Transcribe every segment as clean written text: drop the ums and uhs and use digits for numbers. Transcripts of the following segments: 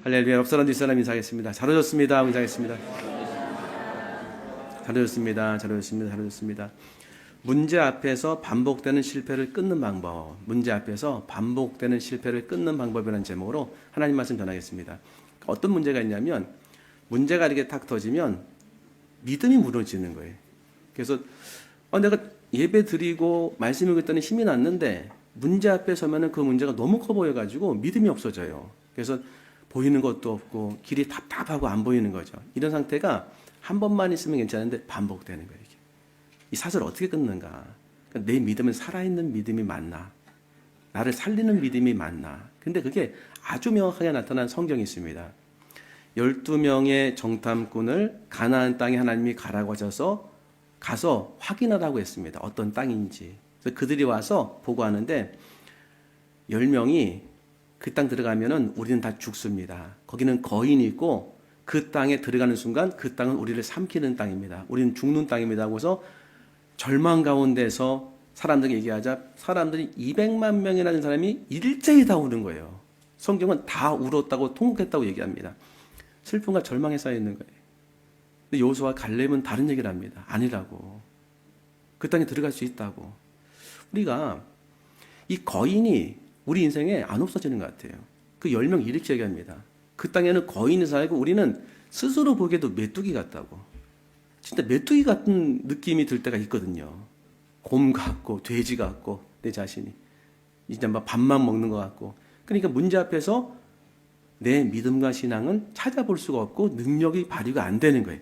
할렐루야. 옆 사람 뒷사람 인사하겠습니다. 잘 오셨습니다. 인사하겠습니다. 잘 오셨습니다. 잘 오셨습니다. 잘 오셨습니다. 문제 앞에서 반복되는 실패를 끊는 방법. 문제 앞에서 반복되는 실패를 끊는 방법이라는 제목으로 하나님 말씀 전하겠습니다. 어떤 문제가 있냐면 문제가 이렇게 탁 터지면 믿음이 무너지는 거예요. 그래서 내가 예배 드리고 말씀 읽었더니 힘이 났는데 문제 앞에 서면은 그 문제가 너무 커 보여가지고 믿음이 없어져요. 그래서 보이는 것도 없고 길이 답답하고 안 보이는 거죠. 이런 상태가 한 번만 있으면 괜찮은데 반복되는 거예요. 이게. 이 사슬을 어떻게 끊는가? 그러니까 내 믿음은 살아있는 믿음이 맞나? 나를 살리는 믿음이 맞나? 근데 그게 아주 명확하게 나타난 성경이 있습니다. 12명의 정탐꾼을 가나안 땅에 하나님이 가라고 하셔서 가서 확인하라고 했습니다. 어떤 땅인지. 그래서 그들이 와서 보고하는데 10명이 그 땅 들어가면은 우리는 다 죽습니다. 거기는 거인이 있고 그 땅에 들어가는 순간 그 땅은 우리를 삼키는 땅입니다. 우리는 죽는 땅입니다. 하고서 절망 가운데서 사람들에게 얘기하자 사람들이 200만 명이라는 사람이 일제히 다 우는 거예요. 성경은 다 울었다고 통곡했다고 얘기합니다. 슬픔과 절망에 쌓여 있는 거예요. 근데 여호수아와 갈렙은 다른 얘기를 합니다. 아니라고. 그 땅에 들어갈 수 있다고. 우리가 이 거인이 우리 인생에 안 없어지는 것 같아요. 그 10명 이렇게 얘기합니다. 그 땅에는 거인이 살고 우리는 스스로 보기에도 메뚜기 같다고. 진짜 메뚜기 같은 느낌이 들 때가 있거든요. 곰 같고 돼지 같고 내 자신이 이제 막 밥만 먹는 것 같고. 그러니까 문제 앞에서 내 믿음과 신앙은 찾아볼 수가 없고 능력이 발휘가 안 되는 거예요.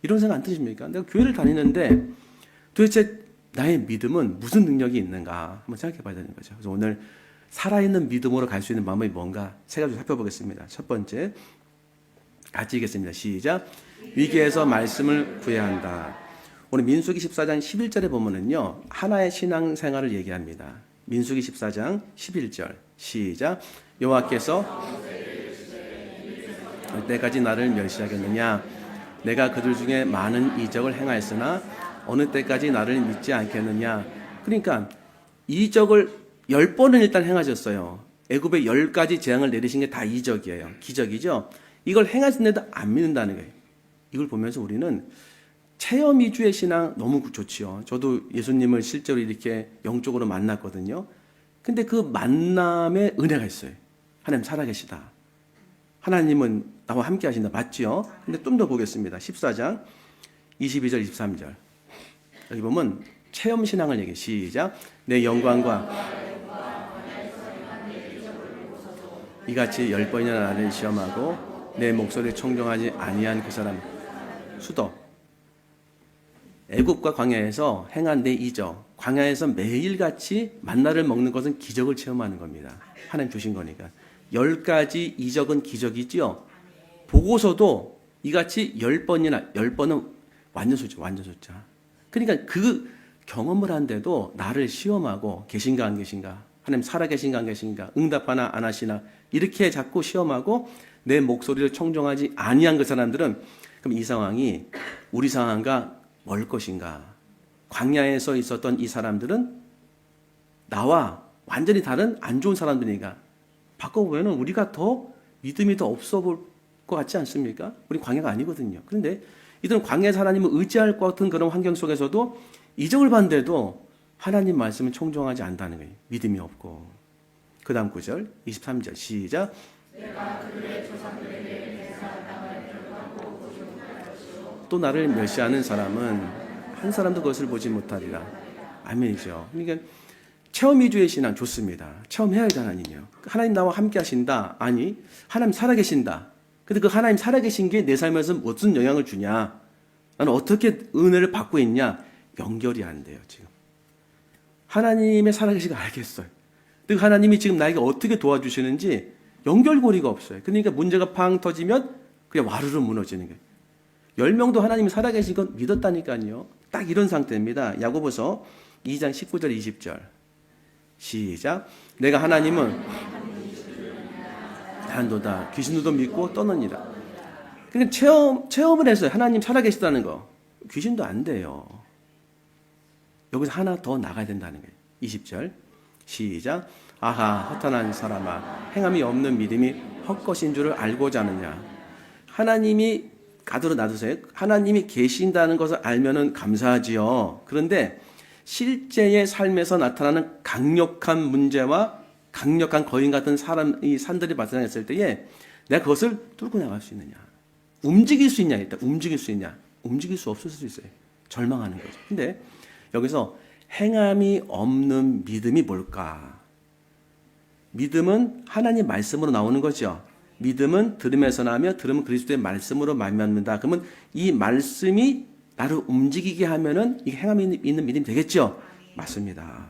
이런 생각 안 드십니까? 내가 교회를 다니는데 도대체 나의 믿음은 무슨 능력이 있는가 한번 생각해 봐야 되는 거죠. 그래서 오늘 살아있는 믿음으로 갈 수 있는 방법이 뭔가 세 가지 살펴보겠습니다. 첫 번째, 같이 읽겠습니다. 시작. 위기에서 말씀을 구해야 한다. 오늘 민수기 14장 11절에 보면은요, 하나의 신앙생활을 얘기합니다. 민수기 14장 11절. 시작. 여호와께서 때까지 나를 멸시하겠느냐? 내가 그들 중에 많은 이적을 행하였으나 어느 때까지 나를 믿지 않겠느냐? 그러니까 이적을 10번은 일단 행하셨어요. 애굽에 10가지 재앙을 내리신 게 다 이적이에요. 기적이죠. 이걸 행하셨는데도 안 믿는다는 거예요. 이걸 보면서 우리는 체험 위주의 신앙 너무 좋지요. 저도 예수님을 실제로 이렇게 영적으로 만났거든요. 근데 그 만남에 은혜가 있어요. 하나님 살아계시다. 하나님은 나와 함께 하신다. 맞지요? 근데 좀 더 보겠습니다. 14장 22절 23절. 여기 보면 체험 신앙을 얘기해. 시작. 내 영광과 이같이 10번이나 나를 시험하고 내 목소리를 청정하지 아니한 그 사람. 수도. 애굽과 광야에서 행한 내 이적. 광야에서 매일같이 만나를 먹는 것은 기적을 체험하는 겁니다. 하나님 주신 거니까. 10가지 이적은 기적이지요. 보고서도 이같이 10번은 완전 숫자, 완전 숫자. 그러니까 그 경험을 한데도 나를 시험하고 계신가 안 계신가, 하나님 살아계신가 안 계신가, 응답하나 안 하시나 이렇게 자꾸 시험하고 내 목소리를 청정하지 아니한 그 사람들은 그럼 이 상황이 우리 상황과 멀 것인가? 광야에서 있었던 이 사람들은 나와 완전히 다른 안 좋은 사람들이니까 바꿔보면 우리가 더 믿음이 더 없어 볼 것 같지 않습니까? 우리 광야가 아니거든요. 그런데 이들은 광야에서 하나님을 의지할 것 같은 그런 환경 속에서도 이적을 봤는데도 하나님 말씀을 청정하지 않는다는 거예요. 믿음이 없고. 그 다음 9절 23절 시작. 또 나를 멸시하는 사람은 한 사람도 그것을 보지 못하리라. 아멘이죠. 그러니까 체험 위주의 신앙 좋습니다. 체험해야 하잖아요. 하나님 나와 함께 하신다. 아니 하나님 살아계신다. 근데 그 하나님 살아계신 게 내 삶에서 무슨 영향을 주냐? 나는 어떻게 은혜를 받고 있냐? 연결이 안 돼요, 지금. 하나님의 살아계시가 알겠어요. 근데 하나님이 지금 나에게 어떻게 도와주시는지 연결고리가 없어요. 그러니까 문제가 팡 터지면 그냥 와르르 무너지는 거예요. 10명도 하나님이 살아계신 건 믿었다니까요. 딱 이런 상태입니다. 야고보서 2장 19절 20절. 시작. 내가 하나님은 한도다. 귀신도 믿고 떠느니라. 그러니까 체험을 했어요. 하나님 살아계시다는 거. 귀신도 안 돼요. 여기서 하나 더 나가야 된다는 거예요. 20절. 시작. 아하 허탄한 사람아, 행함이 없는 믿음이 헛것인 줄을 알고자 하느냐. 하나님이 가두어 놔두세요. 하나님이 계신다는 것을 알면은 감사하지요. 그런데 실제의 삶에서 나타나는 강력한 문제와 강력한 거인 같은 이 산들이 발생했을 때에 내가 그것을 뚫고 나갈 수 있느냐. 움직일 수 있냐. 일단 움직일 수 있냐. 움직일 수 없을 수도 있어요. 절망하는 거죠. 근데 여기서 행함이 없는 믿음이 뭘까? 믿음은 하나님 말씀으로 나오는 거죠. 믿음은 들음에서 나며 들음은 그리스도의 말씀으로 말미암는다. 그러면 이 말씀이 나를 움직이게 하면은 이게 행함이 있는 믿음이 되겠죠. 맞습니다.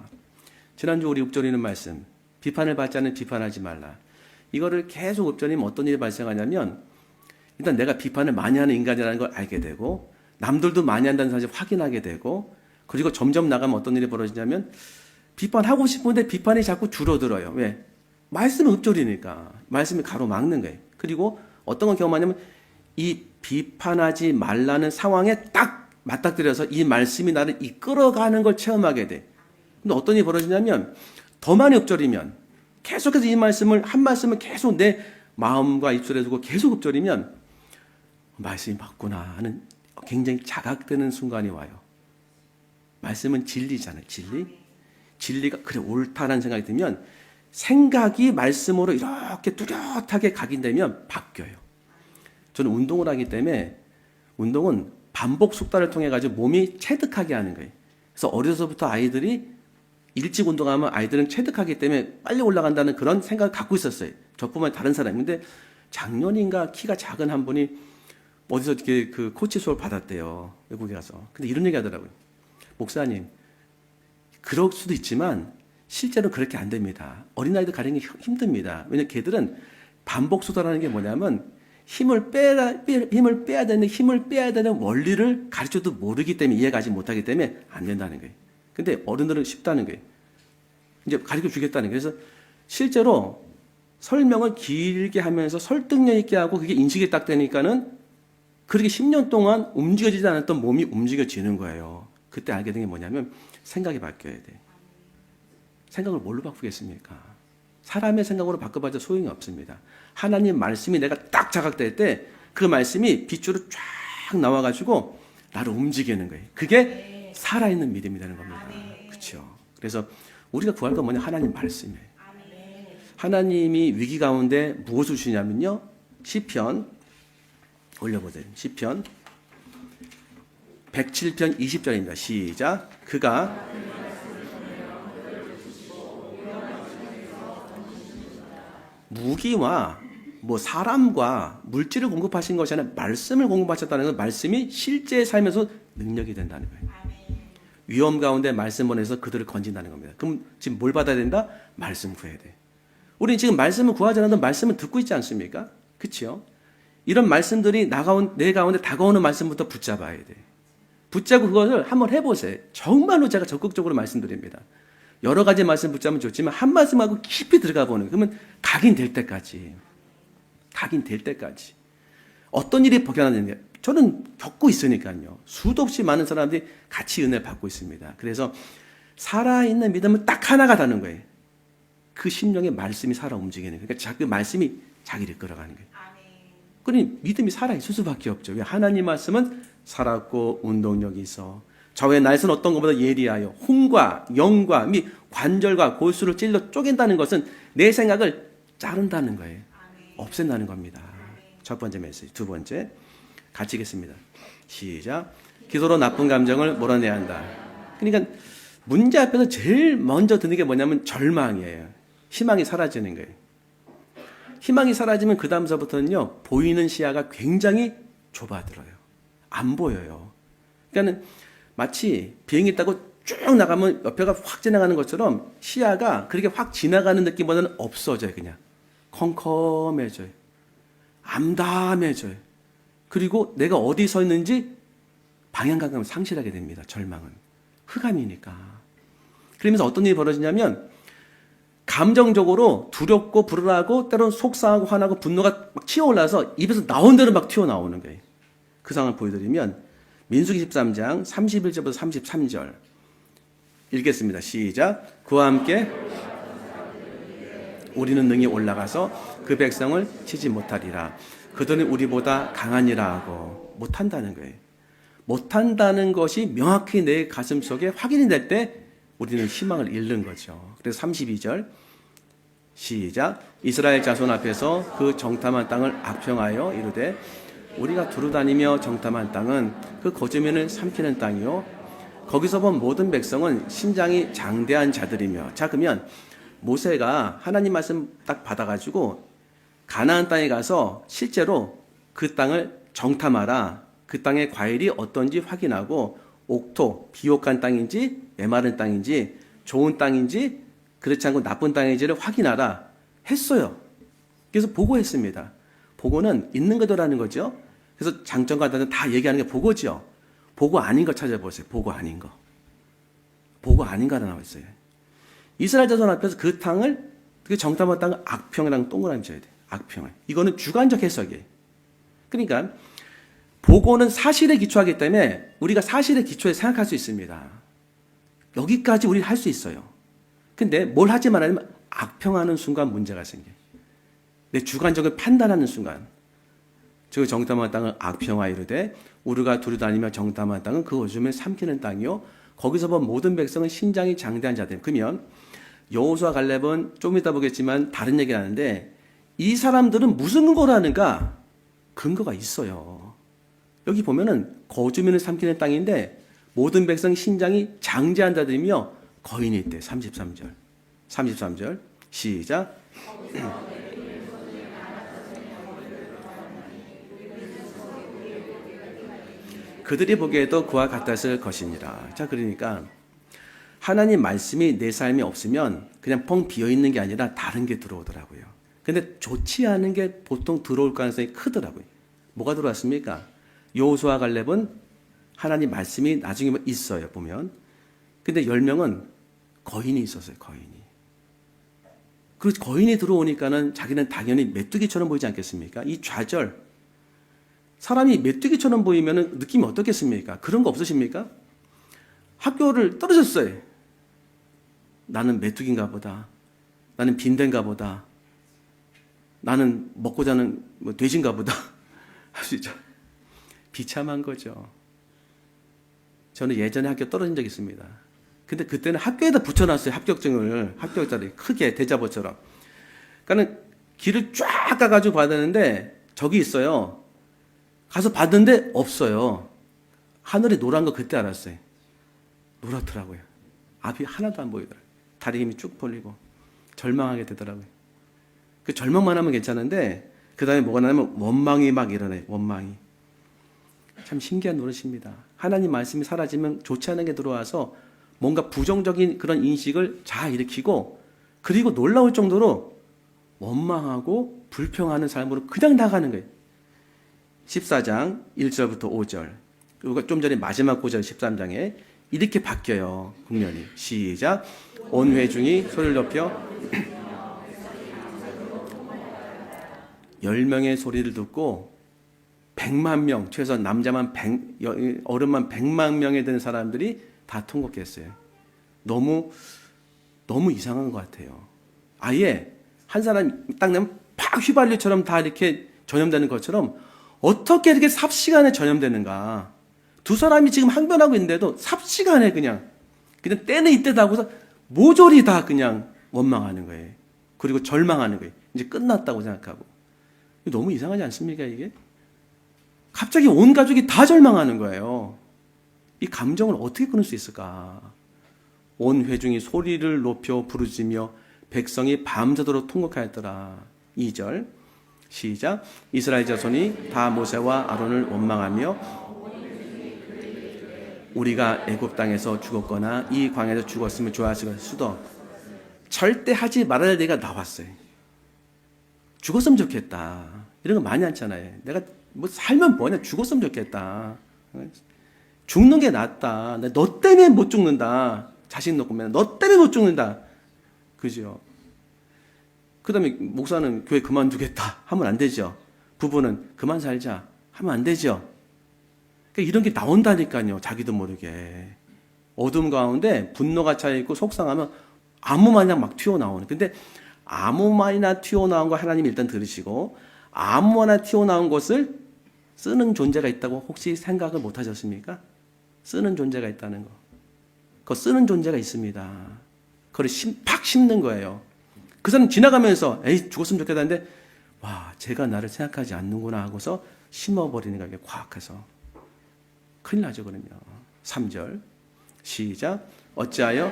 지난주 우리 읍전이는 말씀, 비판을 받지 않는 비판하지 말라. 이거를 계속 읍전이면 어떤 일이 발생하냐면 일단 내가 비판을 많이 하는 인간이라는 걸 알게 되고 남들도 많이 한다는 사실을 확인하게 되고 그리고 점점 나가면 어떤 일이 벌어지냐면 비판하고 싶은데 비판이 자꾸 줄어들어요. 왜? 말씀은 읍조리니까. 말씀이 가로막는 거예요. 그리고 어떤 걸 경험하냐면 이 비판하지 말라는 상황에 딱 맞닥뜨려서 이 말씀이 나를 이끌어가는 걸 체험하게 돼. 근데 어떤 일이 벌어지냐면 더 많이 읍조리면 계속해서 이 말씀을 한 말씀을 계속 내 마음과 입술에 두고 계속 읍조리면 말씀이 맞구나 하는 굉장히 자각되는 순간이 와요. 말씀은 진리잖아요. 진리. 진리가 그래 옳다라는 생각이 들면 생각이 말씀으로 이렇게 뚜렷하게 각인되면 바뀌어요. 저는 운동을 하기 때문에 운동은 반복 숙달을 통해 가지고 몸이 체득하게 하는 거예요. 그래서 어려서부터 아이들이 일찍 운동하면 아이들은 체득하기 때문에 빨리 올라간다는 그런 생각을 갖고 있었어요. 저뿐만 다른 사람이. 근데 작년인가 키가 작은 한 분이 어디서 이렇게 그 코치 수업을 받았대요. 외국에 가서. 근데 이런 얘기 하더라고요. 목사님, 그럴 수도 있지만 실제로 그렇게 안 됩니다. 어린아이들 가르치는 게 힘듭니다. 왜냐하면 걔들은 반복 수달하는 게 뭐냐면 힘을 빼야 되는 원리를 가르쳐도 모르기 때문에 이해가지 못하기 때문에 안 된다는 거예요. 근데 어른들은 쉽다는 거예요. 이제 가르쳐 주겠다는 거예요. 그래서 실제로 설명을 길게 하면서 설득력 있게 하고 그게 인식이 딱 되니까는 그렇게 10년 동안 움직여지지 않았던 몸이 움직여지는 거예요. 그때 알게 된 게 뭐냐면 생각이 바뀌어야 돼. 생각을 뭘로 바꾸겠습니까? 사람의 생각으로 바꿔봐도 소용이 없습니다. 하나님 말씀이 내가 딱 자각될 때 그 말씀이 빛으로 쫙 나와가지고 나를 움직이는 거예요. 그게 살아있는 믿음이 되는 겁니다. 그렇죠? 그래서 우리가 구할 건 뭐냐? 하나님 말씀이에요. 하나님이 위기 가운데 무엇을 주시냐면요. 시편 올려보세요. 시편 107편 20절입니다. 시작. 그가 무기와 뭐 사람과 물질을 공급하신 것이 아니라 말씀을 공급하셨다는 건 말씀이 실제 삶에서 능력이 된다는 거예요. 위험 가운데 말씀 보내서 그들을 건진다는 겁니다. 그럼 지금 뭘 받아야 된다? 말씀 구해야 돼. 우리는 지금 말씀을 구하지 않아도 말씀을 듣고 있지 않습니까? 그렇죠? 이런 말씀들이 내 가운데 다가오는 말씀부터 붙잡아야 돼. 붙잡고 그것을 한번 해보세요. 정말로 제가 적극적으로 말씀드립니다. 여러 가지 말씀 붙잡으면 좋지만 한 말씀하고 깊이 들어가 보는, 그러면 각인될 때까지 어떤 일이 벗겨나는지 저는 겪고 있으니까요. 수도 없이 많은 사람들이 같이 은혜 받고 있습니다. 그래서 살아있는 믿음은 딱 하나가 다는 거예요. 그 심령의 말씀이 살아 움직이는 거예요. 그러니까 그 말씀이 자기를 끌어가는 거예요. 그러니 믿음이 살아있을 수밖에 없죠. 왜? 하나님 말씀은 살았고 운동력이 있어. 저의 날선 어떤 것보다 예리하여 혼과 영과 및 관절과 골수를 찔러 쪼갠다는 것은 내 생각을 자른다는 거예요. 없앤다는 겁니다. 첫 번째 메시지. 두 번째 같이 읽겠습니다. 시작. 기도로 나쁜 감정을 몰아내야 한다. 그러니까 문제 앞에서 제일 먼저 드는 게 뭐냐면 절망이에요. 희망이 사라지는 거예요. 희망이 사라지면 그 다음서부터는요, 보이는 시야가 굉장히 좁아들어요. 안 보여요. 그러니까는 마치 비행기 타고 쭉 나가면 옆에가 확 지나가는 것처럼 시야가 그렇게 확 지나가는 느낌보다는 없어져요. 그냥 컴컴해져요. 암담해져요. 그리고 내가 어디 서 있는지 방향감을 상실하게 됩니다. 절망은 흑암이니까. 그러면서 어떤 일이 벌어지냐면 감정적으로 두렵고 불안하고 때로는 속상하고 화나고 분노가 막 튀어올라서 입에서 나온 대로 막 튀어나오는 거예요. 그 상황을 보여드리면 민수기 13장 31절부터 33절 읽겠습니다. 시작. 그와 함께 우리는 능히 올라가서 그 백성을 치지 못하리라. 그들은 우리보다 강하니라 하고. 못한다는 거예요. 못한다는 것이 명확히 내 가슴 속에 확인이 될 때 우리는 희망을 잃는 거죠. 그래서 32절 시작. 이스라엘 자손 앞에서 그 정탐한 땅을 악평하여 이르되 우리가 두루다니며 정탐한 땅은 그 거주민을 삼키는 땅이요 거기서 본 모든 백성은 신장이 장대한 자들이며. 자, 그러면 모세가 하나님 말씀 딱 받아가지고 가나안 땅에 가서 실제로 그 땅을 정탐하라. 그 땅의 과일이 어떤지 확인하고 옥토, 비옥한 땅인지 메마른 땅인지 좋은 땅인지 그렇지 않고 나쁜 땅인지를 확인하라 했어요. 그래서 보고했습니다. 보고는 있는 거더라는 거죠. 그래서 장점과 단점 다 얘기하는 게 보고죠. 보고 아닌 거 찾아보세요. 보고 아닌 거. 보고 아닌 거가 나와 있어요. 이스라엘 자손 앞에서 그 땅을, 그 정탐한 땅을 악평이랑 동그라미 쳐야 돼. 악평을. 이거는 주관적 해석이에요. 그러니까 보고는 사실에 기초하기 때문에 우리가 사실에 기초해 생각할 수 있습니다. 여기까지 우리 할 수 있어요. 근데 뭘 하지 말아야면 악평하는 순간 문제가 생겨요. 내 주관적을 판단하는 순간. 저 정탐한 땅을 악평하 이르되 우리가 두루다니며 정탐한 땅은 그 거주민을 삼키는 땅이요 거기서 본 모든 백성은 신장이 장대한 자들. 그러면 여호수아 갈렙은 좀 이따 보겠지만 다른 얘기를 하는데 이 사람들은 무슨 근거로 하는가? 근거가 있어요. 여기 보면은 거주민을 삼키는 땅인데 모든 백성 신장이 장대한 자들이며 거인이 있대. 33절 시작. 그들이 보기에도 그와 같았을 것이니라. 자, 그러니까 하나님 말씀이 내 삶에 없으면 그냥 펑 비어 있는 게 아니라 다른 게 들어오더라고요. 근데 좋지 않은 게 보통 들어올 가능성이 크더라고요. 뭐가 들어왔습니까? 여호수아 갈렙은 하나님 말씀이 나중에 있어요, 보면. 근데 10명은 거인이 있었어요, 거인이. 그 거인이 들어오니까는 자기는 당연히 메뚜기처럼 보이지 않겠습니까? 이 좌절. 사람이 메뚜기처럼 보이면 느낌이 어떻겠습니까? 그런 거 없으십니까? 학교를 떨어졌어요. 나는 메뚜기인가 보다. 나는 빈대인가 보다. 나는 먹고 자는 돼지인가 보다. 할 수 있죠. 비참한 거죠. 저는 예전에 학교 떨어진 적이 있습니다. 근데 그때는 학교에다 붙여놨어요. 합격증을. 합격자리 크게 대자보처럼. 그러니까 길을 쫙 가가지고 받았는데 저기 있어요. 가서 봤는데 없어요. 하늘이 노란 거 그때 알았어요. 노랗더라고요. 앞이 하나도 안 보이더라고요. 다리 힘이 쭉 벌리고 절망하게 되더라고요. 그 절망만 하면 괜찮은데 그 다음에 뭐가 나냐면 원망이 막 일어나요. 원망이. 참 신기한 노릇입니다. 하나님 말씀이 사라지면 좋지 않은 게 들어와서 뭔가 부정적인 그런 인식을 잘 일으키고 그리고 놀라울 정도로 원망하고 불평하는 삶으로 그냥 나가는 거예요. 14장 1절부터 5절 그리고 좀 전에 마지막 구절 13장에 이렇게 바뀌어요. 국면이. 시작. 온 회중이 소리를 높여 10명의 소리를 듣고 100만 명, 최소 남자만 100, 어른만 100만 명에 되는 사람들이 다 통곡했어요. 너무 이상한 것 같아요. 아예 한 사람 딱 내면 팍 휘발유처럼 다 이렇게 전염되는 것처럼 어떻게 이렇게 삽시간에 전염되는가. 두 사람이 지금 항변하고 있는데도 삽시간에 그냥 때는 이때다 하고서 모조리 다 그냥 원망하는 거예요. 그리고 절망하는 거예요. 이제 끝났다고 생각하고. 너무 이상하지 않습니까, 이게? 갑자기 온 가족이 다 절망하는 거예요. 이 감정을 어떻게 끊을 수 있을까? 온 회중이 소리를 높여 부르짖으며 백성이 밤새도록 통곡하였더라. 2절 시작. 이스라엘 자손이 다 모세와 아론을 원망하며 우리가 애굽 땅에서 죽었거나 이 광야에서 죽었으면 좋았을 수도 절대 하지 말아야 할 얘기가 나왔어요. 죽었으면 좋겠다. 이런 거 많이 하잖아요. 내가 뭐 살면 뭐냐, 죽었으면 좋겠다. 죽는 게 낫다. 너 때문에 못 죽는다. 자신 놓고 맨날 너 때문에 못 죽는다. 그죠? 그 다음에 목사는 교회 그만두겠다 하면 안 되죠. 부부는 그만 살자 하면 안 되죠. 그러니까 이런 게 나온다니까요. 자기도 모르게. 어둠 가운데 분노가 차있고 속상하면 아무 마냥 막 튀어나오는. 근데 아무 말이나 튀어나온 거 하나님이 일단 들으시고 아무거나 튀어나온 것을 쓰는 존재가 있다고 혹시 생각을 못 하셨습니까? 쓰는 존재가 있다는 거. 그거 쓰는 존재가 있습니다. 그걸 팍 심는 거예요. 그 사람 지나가면서 에이 죽었으면 좋겠다는데 와 제가 나를 생각하지 않는구나 하고서 심어버리는 거예요. 과학해서. 큰일 나죠 그러면. 3절 시작. 어찌하여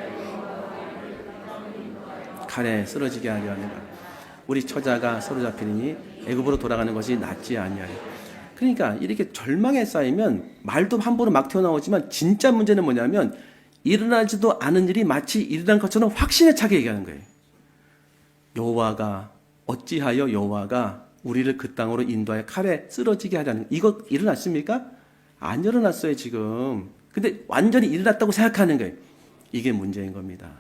칼에 쓰러지게 하려 하는가. 우리 처자가 사로잡히니 애굽으로 돌아가는 것이 낫지 아니하리. 그러니까 이렇게 절망에 쌓이면 말도 함부로 막 튀어나오지만 진짜 문제는 뭐냐면 일어나지도 않은 일이 마치 일어난 것처럼 확신에 차게 얘기하는 거예요. 여호와가 어찌하여 여호와가 우리를 그 땅으로 인도하여 칼에 쓰러지게 하려는 이거 일어났습니까? 안 일어났어요 지금. 근데 완전히 일어났다고 생각하는 거예요. 이게 문제인 겁니다.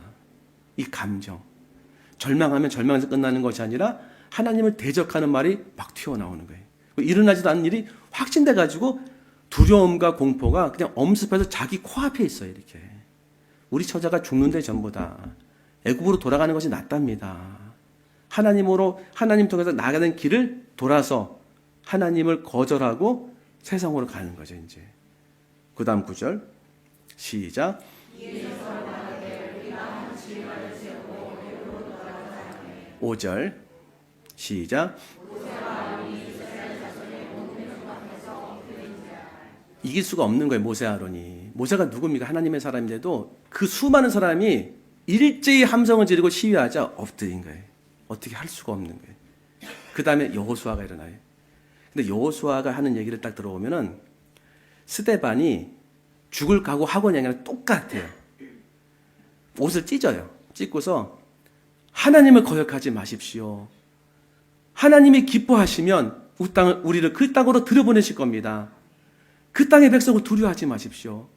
이 감정. 절망하면 절망에서 끝나는 것이 아니라 하나님을 대적하는 말이 막 튀어나오는 거예요. 일어나지도 않은 일이 확신돼 가지고 두려움과 공포가 그냥 엄습해서 자기 코앞에 있어요. 이렇게. 우리 처자가 죽는데 전부 다 애굽으로 돌아가는 것이 낫답니다. 하나님 통해서 나가는 길을 돌아서 하나님을 거절하고 세상으로 가는 거죠. 이제 그 다음 9절 시작. 5절 시작. 이길 수가 없는 거예요. 모세 아론이. 모세가 누굽니까? 하나님의 사람인데도 그 수많은 사람이 일제히 함성을 지르고 시위하자 엎드린 거예요. 어떻게 할 수가 없는 거예요. 그 다음에 여호수아가 일어나요. 근데 여호수아가 하는 얘기를 딱 들어보면은 스데반이 죽을 각오 하고는 얘기랑 똑같아요. 옷을 찢어요. 찢고서 하나님을 거역하지 마십시오. 하나님이 기뻐하시면 우리를 그 땅으로 들여보내실 겁니다. 그 땅의 백성을 두려워하지 마십시오.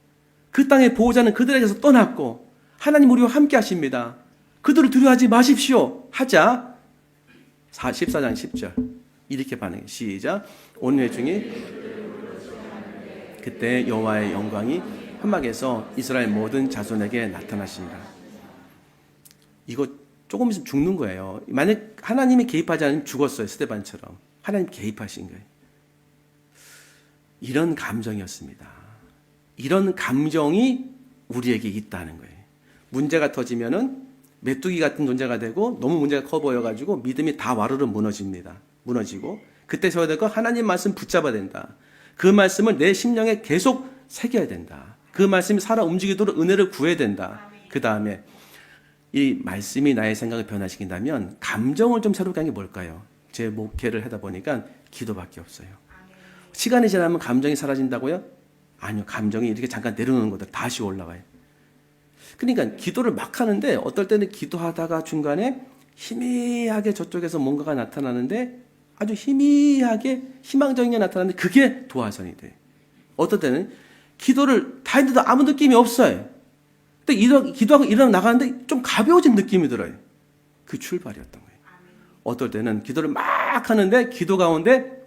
그 땅의 보호자는 그들에게서 떠났고 하나님 우리와 함께 하십니다. 그들을 두려워하지 마십시오. 하자 14장 10절 이렇게 반응해. 시작. 온 회중이 그때 여호와의 영광이 현막에서 이스라엘 모든 자손에게 나타나십니다. 이거 조금 있으면 죽는 거예요. 만약 하나님이 개입하지 않으면 죽었어요. 스데반처럼. 하나님 개입하신 거예요. 이런 감정이었습니다. 이런 감정이 우리에게 있다는 거예요. 문제가 터지면은 메뚜기 같은 존재가 되고 너무 문제가 커 보여가지고 믿음이 다 와르르 무너집니다. 무너지고 그때 세워야 될 거 하나님 말씀 붙잡아야 된다. 그 말씀을 내 심령에 계속 새겨야 된다. 그 말씀이 살아 움직이도록 은혜를 구해야 된다. 그 다음에 이 말씀이 나의 생각을 변화시킨다면 감정을 좀 새롭게 하는 게 뭘까요? 제 목회를 하다 보니까 기도밖에 없어요. 시간이 지나면 감정이 사라진다고요? 아니요. 감정이 이렇게 잠깐 내려놓는 것들 다시 올라와요. 그러니까 기도를 막 하는데 어떨 때는 기도하다가 중간에 희미하게 저쪽에서 뭔가가 나타나는데 아주 희미하게 희망적인 게 나타나는데 그게 도화선이 돼요. 어떨 때는 기도를 다 했는데도 아무 느낌이 없어요. 근데 기도하고 일어나 나가는데 좀 가벼워진 느낌이 들어요. 그 출발이었던 거예요. 어떨 때는 기도를 막 하는데 기도 가운데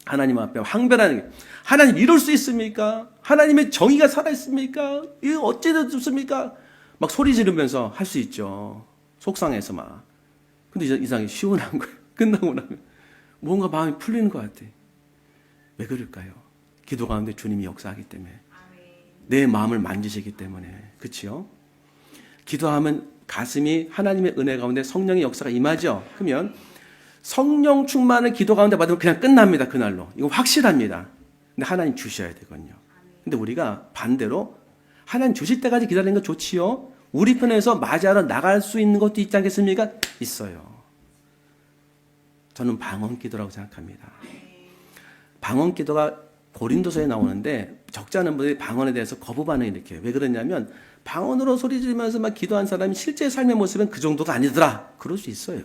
하나님 앞에 항변하는 게 하나님 이럴 수 있습니까? 하나님의 정의가 살아있습니까? 이거 어찌 됐습니까? 막 소리 지르면서 할 수 있죠. 속상해서 막. 근데 이상하게 시원한 거예요. 끝나고 나면 뭔가 마음이 풀리는 것 같아. 왜 그럴까요? 기도 가운데 주님이 역사하기 때문에. 내 마음을 만지시기 때문에. 그렇죠? 기도하면 가슴이 하나님의 은혜 가운데 성령의 역사가 임하죠. 그러면 성령 충만을 기도 가운데 받으면 그냥 끝납니다. 그날로. 이거 확실합니다. 근데 하나님 주셔야 되거든요. 근데 우리가 반대로 하나님 주실 때까지 기다리는 거 좋지요. 우리 편에서 맞이하러 나갈 수 있는 것도 있지 않겠습니까? 있어요. 저는 방언 기도라고 생각합니다. 방언 기도가 고린도서에 나오는데 적지 않은 분들이 방언에 대해서 거부 반응을 일으켜요. 왜 그러냐면 방언으로 소리 지르면서 막 기도한 사람이 실제 삶의 모습은 그 정도가 아니더라. 그럴 수 있어요.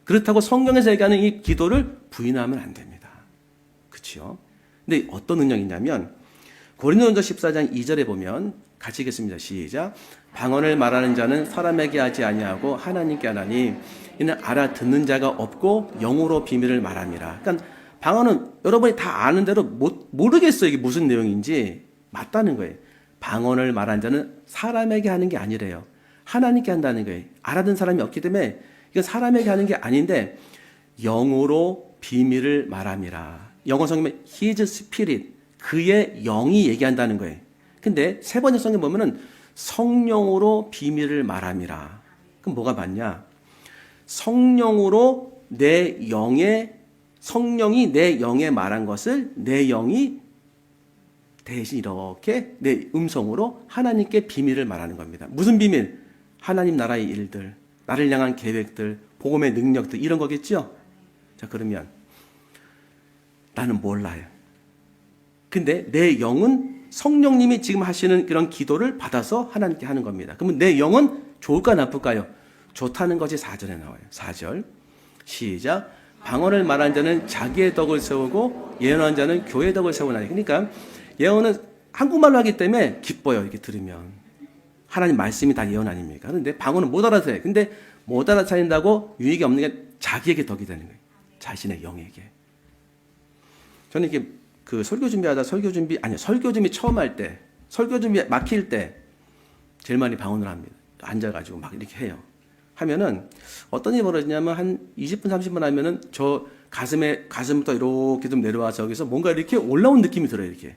그렇다고 성경에서 얘기하는 이 기도를 부인하면 안 됩니다. 그렇죠? 근데 어떤 능력이냐면 고린도전서 14장 2절에 보면 같이 읽겠습니다. 시작. 방언을 말하는 자는 사람에게 하지 아니하고 하나님께 하나니 이는 알아듣는 자가 없고 영으로 비밀을 말함이라. 그러니까 방언은 여러분이 다 아는 대로 모르겠어요. 이게 무슨 내용인지. 맞다는 거예요. 방언을 말하는 자는 사람에게 하는 게 아니래요. 하나님께 한다는 거예요. 알아듣는 사람이 없기 때문에 이건 사람에게 하는 게 아닌데 영으로 비밀을 말함이라. 영어 성경에 His Spirit, 그의 영이 얘기한다는 거예요. 근데 세 번째 성경 보면은 성령으로 비밀을 말함이라. 그럼 뭐가 맞냐? 성령으로 성령이 내 영에 말한 것을 내 영이 대신 이렇게 내 음성으로 하나님께 비밀을 말하는 겁니다. 무슨 비밀? 하나님 나라의 일들, 나를 향한 계획들, 복음의 능력들, 이런 거겠죠? 자, 그러면 나는 몰라요. 근데 내 영은 성령님이 지금 하시는 그런 기도를 받아서 하나님께 하는 겁니다. 그러면 내 영은 좋을까 나쁠까요? 좋다는 것이 4절에 나와요. 4절 시작. 방언을 말한 자는 자기의 덕을 세우고 예언한 자는 교회의 덕을 세우나니. 그러니까 예언은 한국말로 하기 때문에 기뻐요. 이렇게 들으면 하나님 말씀이 다 예언 아닙니까? 그런데 방언은 못 알아들어요. 근데 못 알아차린다고 유익이 없는 게 자기에게 덕이 되는 거예요. 자신의 영에게. 저는 이렇게 그 설교 준비하다 설교 준비 처음 할 때, 설교 준비 막힐 때 제일 많이 방언을 합니다. 앉아가지고 막 이렇게 해요. 하면은 어떤 일이 벌어지냐면 한 20분 30분 하면은 저 가슴부터 이렇게 좀 내려와서 여기서 뭔가 이렇게 올라온 느낌이 들어요. 이렇게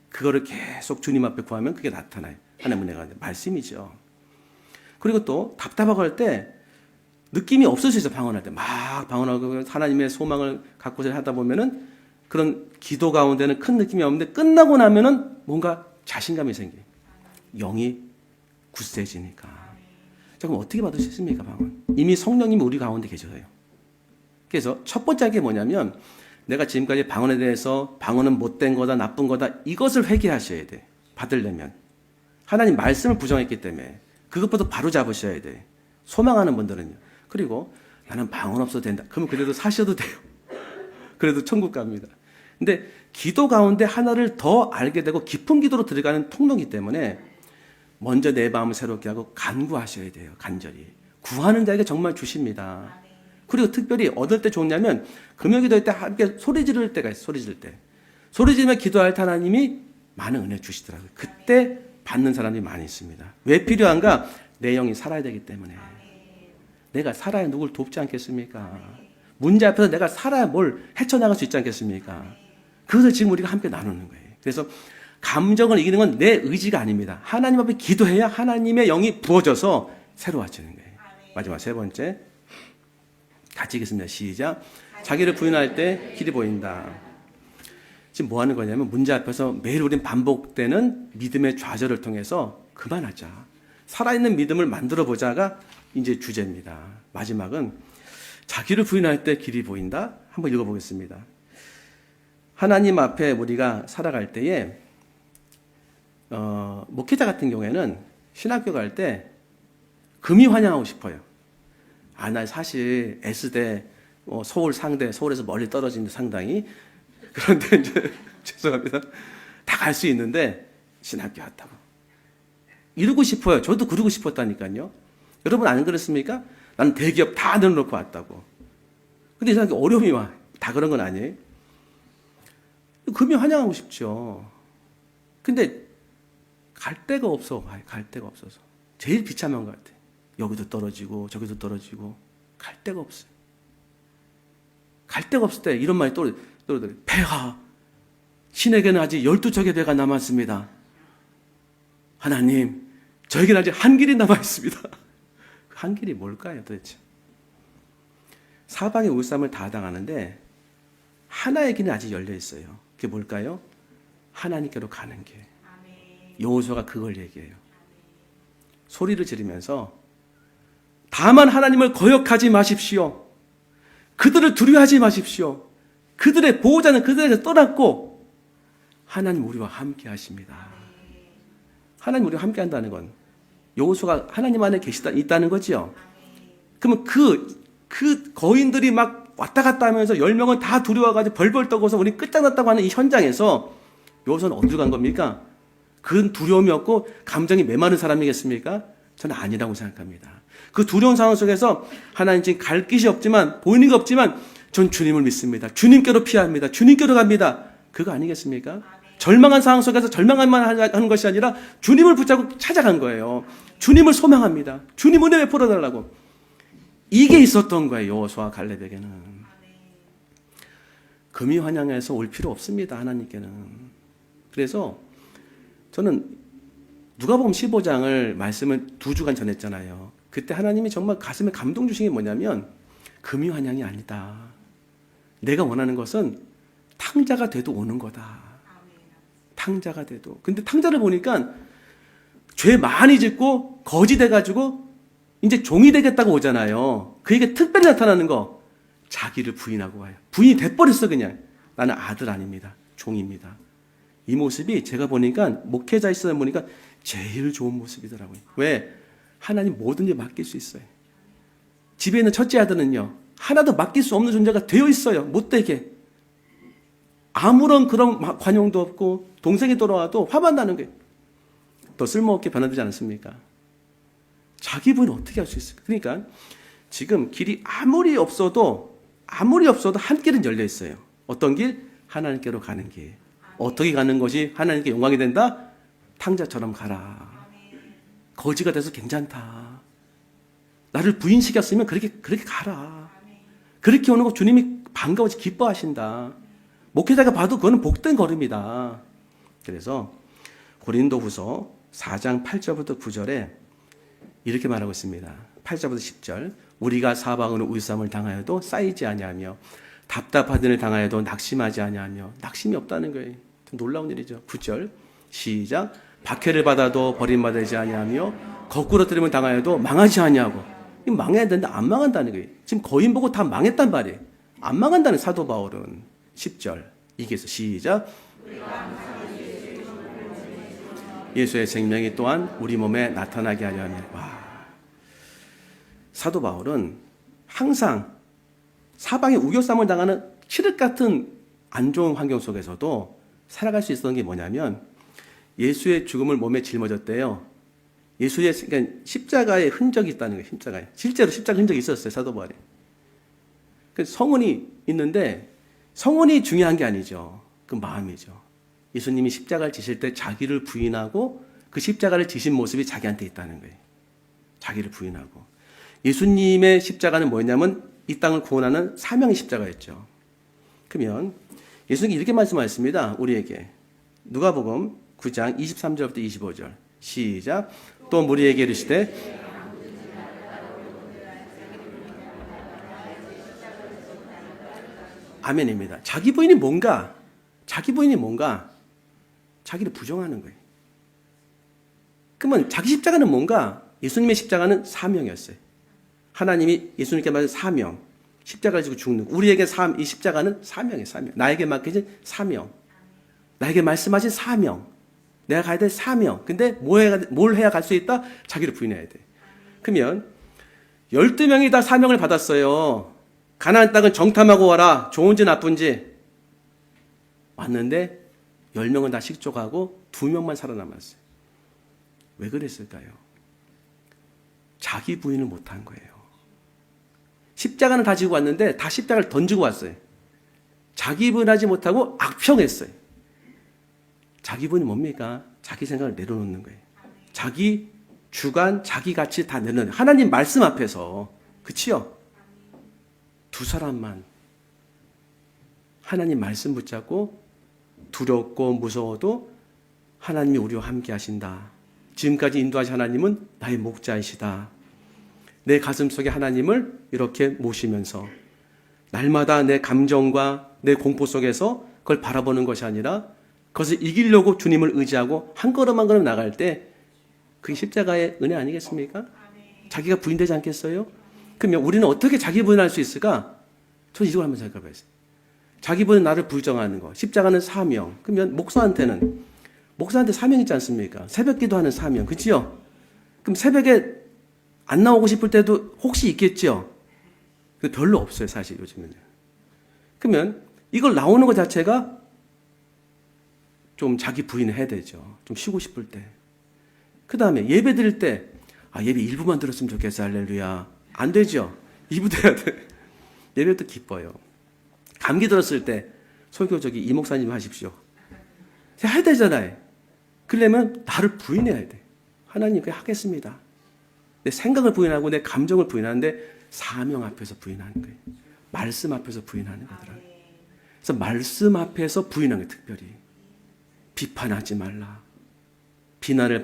그거를 계속 주님 앞에 구하면 그게 나타나요. 하나님은 내가 말씀이죠. 그리고 또 답답하고 할 때 느낌이 없을 수 있어요. 방언할 때 막 방언하고 하나님의 소망을 갖고서 하다 보면은 그런 기도 가운데는 큰 느낌이 없는데 끝나고 나면은 뭔가 자신감이 생겨요. 영이 굳세지니까. 자, 그럼 어떻게 받을 수 있습니까, 방언? 이미 성령님이 우리 가운데 계셔요. 그래서 첫 번째 게 뭐냐면 내가 지금까지 방언에 대해서 방언은 못된 거다, 나쁜 거다, 이것을 회개하셔야 돼. 받으려면. 하나님 말씀을 부정했기 때문에 그것부터 바로 잡으셔야 돼. 소망하는 분들은요. 그리고 나는 방언 없어도 된다. 그러면 그래도 사셔도 돼요. 그래도 천국 갑니다. 근데 기도 가운데 하나를 더 알게 되고 깊은 기도로 들어가는 통로이기 때문에 먼저 내 마음을 새롭게 하고 간구하셔야 돼요. 간절히. 구하는 자에게 정말 주십니다. 그리고 특별히 얻을 때 좋냐면 금요기도할 때 함께 소리 지를 때가 있어요. 소리 지를 때. 소리 지르며 기도할 때 하나님이 많은 은혜 주시더라고요. 그때 받는 사람이 많이 있습니다. 왜 필요한가? 내 영이 살아야 되기 때문에. 내가 살아야 누굴 돕지 않겠습니까? 문제 앞에서 내가 살아야 뭘 헤쳐나갈 수 있지 않겠습니까? 그것을 지금 우리가 함께 나누는 거예요. 그래서 감정을 이기는 건 내 의지가 아닙니다. 하나님 앞에 기도해야 하나님의 영이 부어져서 새로워지는 거예요. 마지막 세 번째. 같이 읽겠습니다. 시작. 자기를 부인할 때 길이 보인다. 지금 뭐 하는 거냐면 문제 앞에서 매일 우린 반복되는 믿음의 좌절을 통해서 그만하자. 살아있는 믿음을 만들어 보자가 이제 주제입니다. 마지막은 자기를 부인할 때 길이 보인다. 한번 읽어보겠습니다. 하나님 앞에 우리가 살아갈 때에 목회자 같은 경우에는 신학교 갈 때 금이 환영하고 싶어요. 나 사실 S대, 서울 상대, 서울에서 멀리 떨어진 상당히 그런데 이제 죄송합니다. 다 갈 수 있는데 신학교 왔다고 이러고 싶어요. 저도 그러고 싶었다니까요. 여러분 안 그렇습니까? 나는 대기업 다 내려놓고 왔다고. 근데 이상하게 어려움이 와. 다 그런 건 아니에요. 금이 환영하고 싶죠. 근데 갈 데가 없어. 갈 데가 없어서. 제일 비참한 것 같아요. 여기도 떨어지고 저기도 떨어지고 갈 데가 없어요. 갈 데가 없을 때 이런 말이 떠오르더라고요. 폐하, 신에게는 아직 12척의 배가 남았습니다. 하나님, 저에게는 아직 한 길이 남아있습니다. 한 길이 뭘까요 도대체? 사방에 울삼을 다 당하는데 하나의 길은 아직 열려 있어요. 그게 뭘까요? 하나님께로 가는 길. 여호수아가 그걸 얘기해요. 소리를 지르면서 다만 하나님을 거역하지 마십시오. 그들을 두려워하지 마십시오. 그들의 보호자는 그들에게 떠났고 하나님 우리와 함께 하십니다. 하나님 우리와 함께 한다는 건 여호수아가 하나님 안에 있다는 거지요. 그러면 그 거인들이 막 왔다 갔다 하면서 10명은 다 두려워가지고 벌벌 떠고서 우리 끝장났다고 하는 이 현장에서 여호수아는 어디로 간 겁니까? 그건 두려움이 없고 감정이 메마른 사람이겠습니까? 저는 아니라고 생각합니다. 그 두려운 상황 속에서 하나님 지금 갈 길이 없지만 보이는 게 없지만 전 주님을 믿습니다. 주님께로 피합니다. 주님께로 갑니다. 그거 아니겠습니까? 절망한 상황 속에서 절망만 하는 것이 아니라 주님을 붙잡고 찾아간 거예요. 주님을 소망합니다. 주님 은혜 베풀어 달라고. 이게 있었던 거예요. 여호수아 갈렙에게는. 금이 환영해서 올 필요 없습니다. 하나님께는. 그래서 저는 누가복음 15장을 말씀을 2주간 전했잖아요. 그때 하나님이 정말 가슴에 감동 주신 게 뭐냐면 금이 환영이 아니다. 내가 원하는 것은 탕자가 돼도 오는 거다. 탕자가 돼도. 근데 탕자를 보니까 죄 많이 짓고 거지 돼가지고 이제 종이 되겠다고 오잖아요. 그에게 특별히 나타나는 거 자기를 부인하고 와요. 부인이 돼버렸어 그냥. 나는 아들 아닙니다. 종입니다. 이 모습이 제가 보니까 목회자 있어서 보니까 제일 좋은 모습이더라고요. 왜? 하나님 뭐든지 맡길 수 있어요. 집에 있는 첫째 아들은요. 하나도 맡길 수 없는 존재가 되어 있어요. 못되게. 아무런 그런 관용도 없고 동생이 돌아와도 화만 나는 거예요. 더 쓸모없게 변화되지 않습니까? 자기 부인 어떻게 할 수 있을까? 그러니까 지금 길이 아무리 없어도 한 길은 열려 있어요. 어떤 길? 하나님께로 가는 길. 어떻게 가는 것이 하나님께 영광이 된다? 탕자처럼 가라. 거지가 돼서 괜찮다. 나를 부인시켰으면 그렇게 가라. 그렇게 오는 거 주님이 반가워서 기뻐하신다. 목회자가 봐도 그거는 복된 걸음이다. 그래서 고린도후서 4장 8절부터 9절에 이렇게 말하고 있습니다. 8절부터 10절. 우리가 사방으로 우유쌈을 당하여도 쌓이지 아니하며 답답한 일을 당하여도 낙심하지 아니하며. 낙심이 없다는 거예요. 좀 놀라운 일이죠. 9절 시작. 박해를 받아도 버림받지 아니하며 거꾸로 들으면 당하여도 망하지 아니하고. 망해야 되는데 안 망한다는 거예요. 지금 거인 보고 다 망했단 말이에요. 안 망한다는 사도 바울은. 10절 이게서 시작. 예수의 생명이 또한 우리 몸에 나타나게 하려 하며. 와. 사도 바울은 항상 사방에 우겨쌈을 당하는 칠흑 같은 안 좋은 환경 속에서도 살아갈 수 있었던 게 뭐냐면 예수의 죽음을 몸에 짊어졌대요. 예수의 그러니까 십자가의 흔적이 있다는 거예요. 십자가에. 실제로 십자가 흔적이 있었어요. 사도 바울이. 성은이 있는데 성은이 중요한 게 아니죠. 그 마음이죠. 예수님이 십자가를 지실 때 자기를 부인하고 그 십자가를 지신 모습이 자기한테 있다는 거예요. 자기를 부인하고. 예수님의 십자가는 뭐였냐면 이 땅을 구원하는 사명의 십자가였죠. 그러면 예수님이 이렇게 말씀하셨습니다. 우리에게. 누가복음 9장 23절부터 25절. 시작. 또 우리에게 이르시되 아멘입니다. 자기 부인이 뭔가? 자기를 부정하는 거예요. 그러면 자기 십자가는 뭔가? 예수님의 십자가는 사명이었어요. 하나님이 예수님께 말한 사명, 십자가를 지고 죽는 거. 우리에게 이 십자가는 사명이에요. 사명. 나에게 맡겨진 사명. 나에게 말씀하신 사명. 내가 가야 될 사명. 근데 뭘 해야 갈 수 있다? 자기를 부인해야 돼. 그러면 12명이 다 사명을 받았어요. 가나안 땅은 정탐하고 와라. 좋은지 나쁜지. 왔는데 10명은 다 식족하고 2명만 살아남았어요. 왜 그랬을까요? 자기 부인을 못한 거예요. 십자가는 다 지고 왔는데 다 십자가를 던지고 왔어요. 자기 부인하지 못하고 악평했어요. 자기 부인이 뭡니까? 자기 생각을 내려놓는 거예요. 자기 주관, 자기 가치 다 내려놓는 거예요. 하나님 말씀 앞에서. 그치요? 두 사람만 하나님 말씀 붙잡고 두렵고 무서워도 하나님이 우리와 함께 하신다. 지금까지 인도하신 하나님은 나의 목자이시다. 내 가슴 속에 하나님을 이렇게 모시면서 날마다 내 감정과 내 공포 속에서 그걸 바라보는 것이 아니라 그것을 이기려고 주님을 의지하고 한 걸음 한 걸음 나갈 때 그게 십자가의 은혜 아니겠습니까? 자기가 부인되지 않겠어요? 그러면 우리는 어떻게 자기 부인할 수 있을까? 저는 이걸 한번 생각해 봐야죠. 자기 부인은 나를 부정하는 거. 십자가는 사명. 그러면 목사한테 사명 있지 않습니까? 새벽 기도하는 사명. 그치요? 그럼 새벽에 안 나오고 싶을 때도 혹시 있겠죠? 별로 없어요, 사실 요즘에는. 그러면 이걸 나오는 것 자체가 좀 자기 부인을 해야 되죠. 좀 쉬고 싶을 때. 그 다음에 예배 드릴 때, 예배 일부만 들었으면 좋겠어, 할렐루야. 안 되죠? 2부 돼야 돼. 예배도 기뻐요. 감기 들었을 때, 설교 이 목사님 하십시오. 해야 되잖아요. 그러려면 나를 부인해야 돼. 하나님, 그냥 하겠습니다. 내 생각을 부인하고 내 감정을 부인하는데 사명 앞에서 부인하는 거예요. 말씀 앞에서 부인하는 거더라고요. 그래서 말씀 앞에서 부인하는 거예요. 특별히 비판하지 말라. 비판을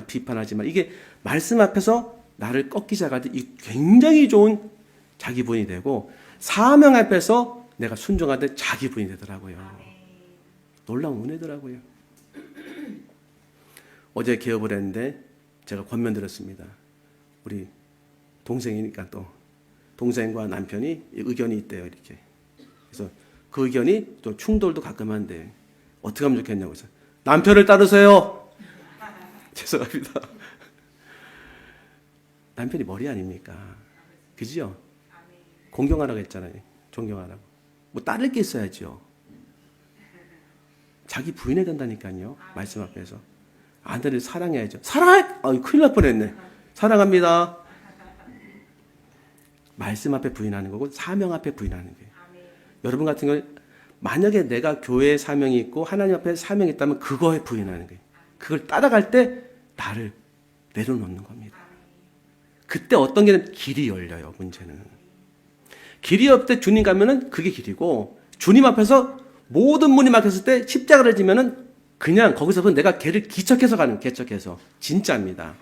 비판하지 말라. 이게 말씀 앞에서 나를 꺾이자 갈 때 이 굉장히 좋은 자기 부인이 되고, 사명 앞에서 내가 순종할 때 자기 부인이 되더라고요. 놀라운 은혜더라고요. 어제 개업을 했는데 제가 권면 드렸습니다. 우리 동생이니까 또 동생과 남편이 의견이 있대요. 이렇게. 그래서 그 의견이 또 충돌도 가끔 한데 어떻게 하면 좋겠냐고 해서 남편을 따르세요. 죄송합니다. 남편이 머리 아닙니까? 그죠? 공경하라고 했잖아요. 존경하라고. 뭐 따를 게 있어야죠. 자기 부인해야 된다니까요. 말씀 앞에서. 아들을 사랑해야죠. 사랑해! 큰일 날 뻔했네. 사랑합니다. 말씀 앞에 부인하는 거고 사명 앞에 부인하는 거예요. 여러분 같은 경우에 만약에 내가 교회에 사명이 있고 하나님 앞에 사명이 있다면 그거에 부인하는 거예요. 그걸 따라갈 때 나를 내려놓는 겁니다. 그때 어떤 게 길이 열려요. 문제는. 길이 없을 때 주님 가면은 그게 길이고, 주님 앞에서 모든 문이 막혔을 때 십자가를 지면은 그냥 거기서 내가 길을 개척해서 가는, 개척해서. 진짜입니다.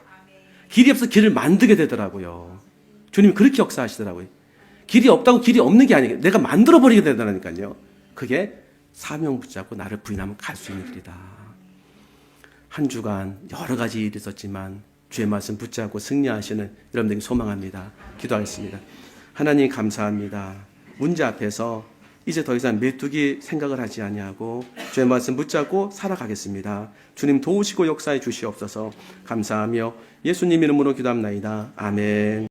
길이 없어서 길을 만들게 되더라고요. 주님이 그렇게 역사하시더라고요. 길이 없다고 길이 없는 게 아니에요. 내가 만들어버리게 되더라니까요. 그게 사명 붙잡고 나를 부인하면 갈 수 있는 길이다. 한 주간 여러 가지 일이 있었지만 주의 말씀 붙잡고 승리하시는 여러분들에게 소망합니다. 기도하겠습니다. 하나님 감사합니다. 문제 앞에서 이제 더 이상 메뚜기 생각을 하지 아니하고 주의 말씀 붙잡고 살아가겠습니다. 주님 도우시고 역사해 주시옵소서. 감사하며 예수님 이름으로 기도합나이다. 아멘.